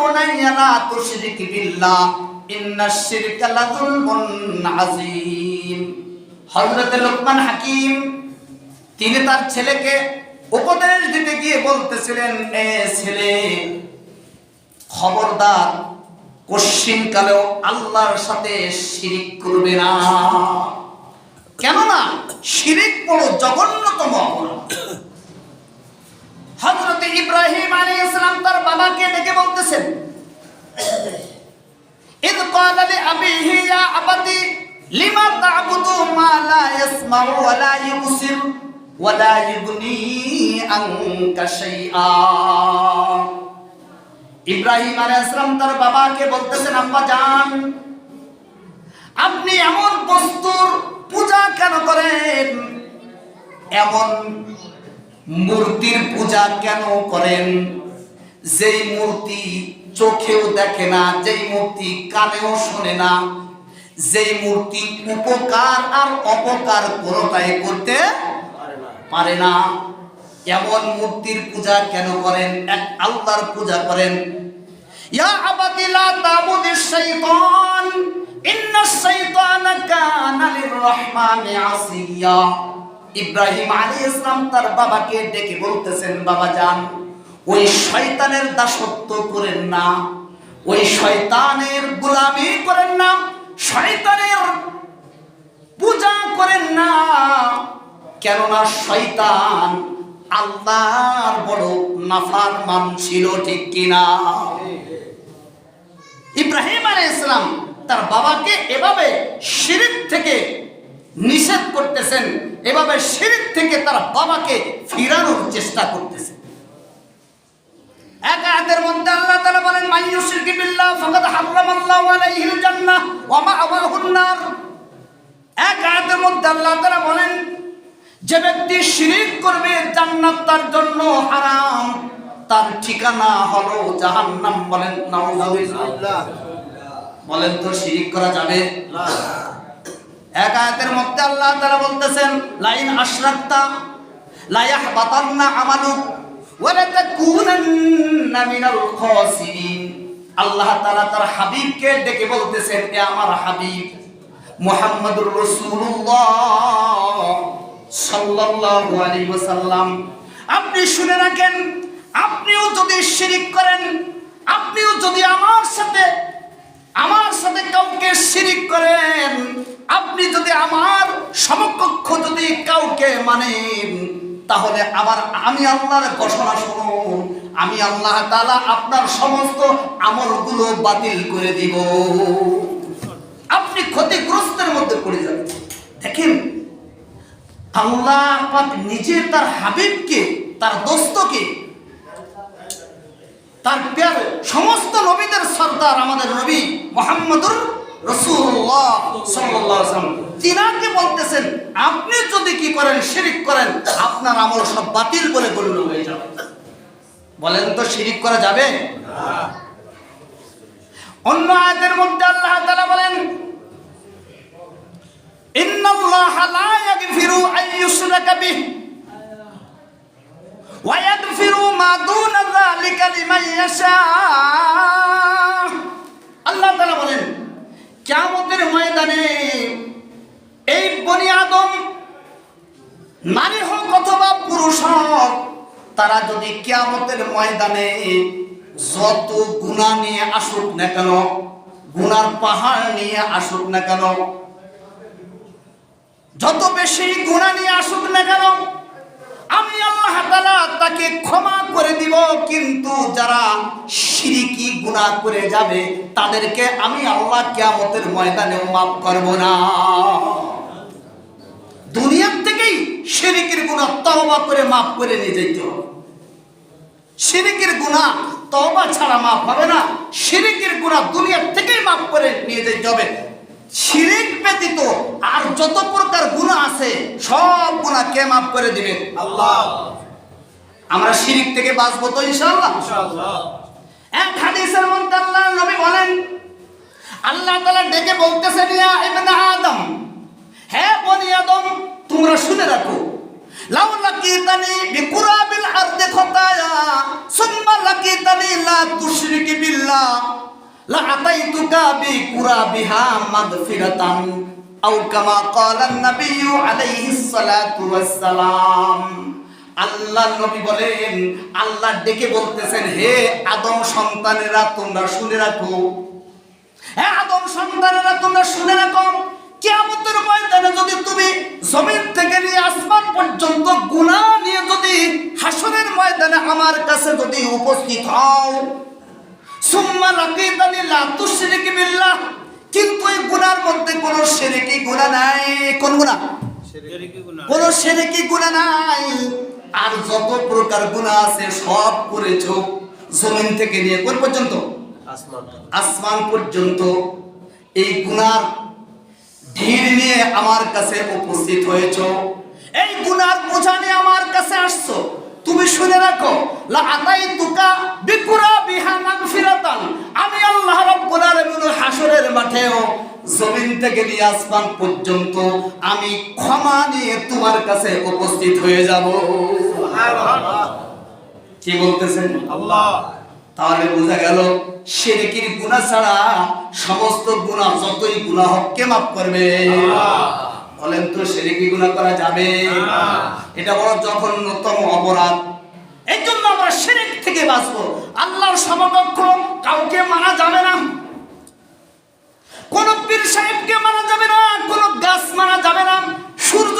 বুনাইয়া লা তুশরিক বিল্লাহ ইন্নাশ শিরকা লাযুলমুন আযীম। হযরত লোকমান হাকিম তিনি তার ছেলেকে উপদেশ দিতে গিয়ে বলতেছিলেন, এ ছেলে, খবরদার কোশ্চিনকালেও আল্লাহর সাথে শিরিক করবে না। কেননা শিরিক বড় জঘন্যতম অপরাধ। হযরত ইব্রাহিম আলাইহিস সালাম তার বাবাকে ডেকে বলতেছেন, ইয ক্বালা লিআবিহি ইয়া আবাতি লিমা তা'বুদু মা লা ইয়াসমাউ ওয়া লা ইউবসির ওয়া লা ইউগনি আনকা শাইআ। ইব্রাহিম আলাইহিস সালাম তার বাবাকে বলতেছেন, আব্বা জান, আপনি এমন বস্তুর পূজা কেন করেন, এমন মূর্তির পূজা কেন করেন যেই মূর্তি চোখেও দেখে না, যেই মূর্তি কানেও শোনে না, যেই মূর্তি উপকার আর অপকার কোনোটাই করতে পারে না, এমন মূর্তির পূজা কেন করেন, এক আল্লাহর পূজা করেন। ইয়া আবাতি লা তা'বুদিশ শাইতান ইন্নাশ শাইতানা কানা লির-রাহমানি আসিয়া। ইব্রাহিম আলাইহিস সালাম তার বাবাকে ডেকে বলতেছেন, বাবা জান, ওই শয়তানের দাসত্ব করেন না, ওই শয়তানের গোলামি করেন না, শয়তানের পূজা করেন না। কেননা শয়তান আল্লাহর বড় নাফরমান ছিল, ঠিক কিনা? ইব্রাহিম আলাইহিস সালাম তার বাবাকে এভাবে শিরক থেকে নিষেধ করতেছেন, এভাবে শিরক থেকে তার বাবাকে ফিরানোর চেষ্টা করতেছেন। এক আয়াতের মধ্যে আল্লাহ তাআলা বলেন, মান ইউশরিক বিল্লাহ ফাকাদ হারামাল্লাহু আলাইহিল জান্নাহ ওয়া মা'ওয়াহুন নার। এক আয়াতের মধ্যে আল্লাহ তাআলা বলেন, যে ব্যক্তি শিরক করবে জান্নাত তার জন্য হারাম, তার ঠিকানা হলো জাহান্নাম। বলেন নাউযুবিল্লাহ। বলেন তো শিরক করা যাবে না? এক আয়াতের মধ্যে আল্লাহ তাআলা বলতেছেন, লাইন আশরাকতা লা ইয়াহবাতান্না আমালুক ওয়া লা তাকুনান্না মিনাল খাসিরিন। আল্লাহ তাআলা তার হাবিবকে ডেকে বলতেছেন, এ আমার হাবিব মুহাম্মদুর রাসূলুল্লাহ সাল্লাল্লাহু আলাইহি ওয়াসাল্লাম, আপনি শুনে রাখেন, আপনিও যদি শিরক করেন, আপনিও যদি আমার সাথে কাউকে শিরক করেন, আপনি যদি আমার সমকক্ষ যদি কাউকে মানেন, তাহলে আমি আল্লাহর ঘোষণা শুনুন, আমি আল্লাহ তাআলা আপনার সমস্ত আমলগুলো বাতিল করে দিব, আপনি ক্ষতিগ্রস্তের মধ্যে পড়ে যাবেন। দেখেন, আল্লাহ পাক নিজে তার হাবিবকে, তার দোস্তকে, তার প্যারে সমস্ত নবীদের সরদার আমাদের নবী মুহাম্মদুর রাসূলুল্লাহ সাল্লাল্লাহু আলাইহি ওয়াসাল্লাম, তিনাকে বলতেছেন, আপনি যদি কি করেন, শিরক করেন, আপনার আমল সব বাতিল বলে গণ্য হয়ে যাবে। বলেন তো শিরক করা যাবে না? অন্য আয়াতের মধ্যে আল্লাহ তাআলা বলেন, ইন্নাল্লাহা লা ইয়াগফিরু আন ইউশরাকা বিহি ওয়া ইয়াগফিরু মা দুনা যালিকা লিমান ইয়াশা। আল্লাহ তাআলা বলেন, কিয়ামতের ময়দানে এই বনি আদম, নারী হোক অথবা পুরুষ হোক, তারা যদি কিয়ামতের ময়দানে যত গুনাহ নিয়ে আসুক না কেন, গুনার পাহাড় নিয়ে আসুক না কেন, যত বেশি গুনাহ নিয়ে আসুক না কেন, আমি আল্লাহ তাআলা তাকে ক্ষমা করে দিব। কিন্তু যারা শিরকি গুনাহ করে যাবে, তাদেরকে আমি আল্লাহ কিয়ামতের ময়দানেও মাফ করব না। দুনিয়ার থেকেই শিরকের গুনাহ তওবা করে মাফ করে নিয়ে যেতে হবে। শিরকের গুনাহ তওবা ছাড়া মাফ হবে না। শিরকের গুনাহ দুনিয়ার থেকেই মাফ করে নিয়ে যেতে হবে। শিরক ব্যতীত আর যত প্রকার গুনাহ আছে, সব গুনাহ কে মাফ করে দিবেন? আল্লাহ। আমরা শিরক থেকে বাঁচবো তো ইনশাআল্লাহ? ইনশাআল্লাহ। এক হাদিসের মধ্যে আল্লাহর নবী বলেন, আল্লাহ তাআলা ডেকে বলতেছেন, ইয়া ইবনে আদম, হে বনি আদম, তোমরা শুনে রাখো, লাউ লাকিতানি বিকুরাবিল আরদি খাতায়া সুম্মা লাকিতানি লা তুশরিকি বিল্লাহ লা আতাইতুকা বিকুরাবিহা মাগফিরাতান আও কামা ক্বালা an-নাবিয়্যু আলাইহিস সালাতু ওয়াস সালাম। আল্লাহ নবী বলেন, আল্লাহ ডেকে বলতেছেন, হে আদম সন্তানেরা তোমরা শুনে রাখো, হে আদম সন্তানেরা তোমরা শুনে রাখো, কিয়ামতের ময়দানে যদি তুমি জমিন থেকে নিয়ে আসমান পর্যন্ত গুনাহ নিয়ে যদি হাসরের ময়দানে আমার কাছে যদি উপস্থিত হও, সুম্মা লাকিতানি লা তুশরিক বিল্লাহ, কিন্তু এই গুনার মধ্যে কোনো শিরকি গুনাহ নাই। কোন গুনাহ? কোনো শিরকি গুনাহ নাই। আর যত প্রকার গুনাহ আছে সব করেছো জমিন থেকে নিয়ে কোন পর্যন্ত? আসমান পর্যন্ত। এই গুনার ঢিল নিয়ে আমার কাছে উপস্থিত হয়েছো, এই গুনার বোঝা নিয়ে আমার কাছে আসছো। তুমি শুনে রাখো, লা আতাইতুকা বিকুরাবিহা মাগফিরাতান, আমি আল্লাহ রাব্বুল আলামিন হাসরের মাঠেও জমিন থেকে নিয়ে আসমান পর্যন্ত আমি ক্ষমা নিয়ে তোমার কাছে উপস্থিত হয়ে যাব। সুবহানাল্লাহ। কি বলতেছেন? আল্লাহ। তাহলে বোঝা গেল শিরকির গুনাহ ছাড়া সমস্ত গুনাহ, যতই গুনাহ হোক কে মাফ করবে? আল্লাহ। বলেন তো শিরকি গুনাহ করা যাবে? এটা বড় জঘন্যতম অপরাধ। এই জন্য আমরা শিরক থেকে বাঁচবো। আল্লাহর সমকক্ষ কাউকে মানা যাবে না, কোন পীর সাহেবকে মানা যাবে না, কোন গাছ মানা যাবে না, সূর্য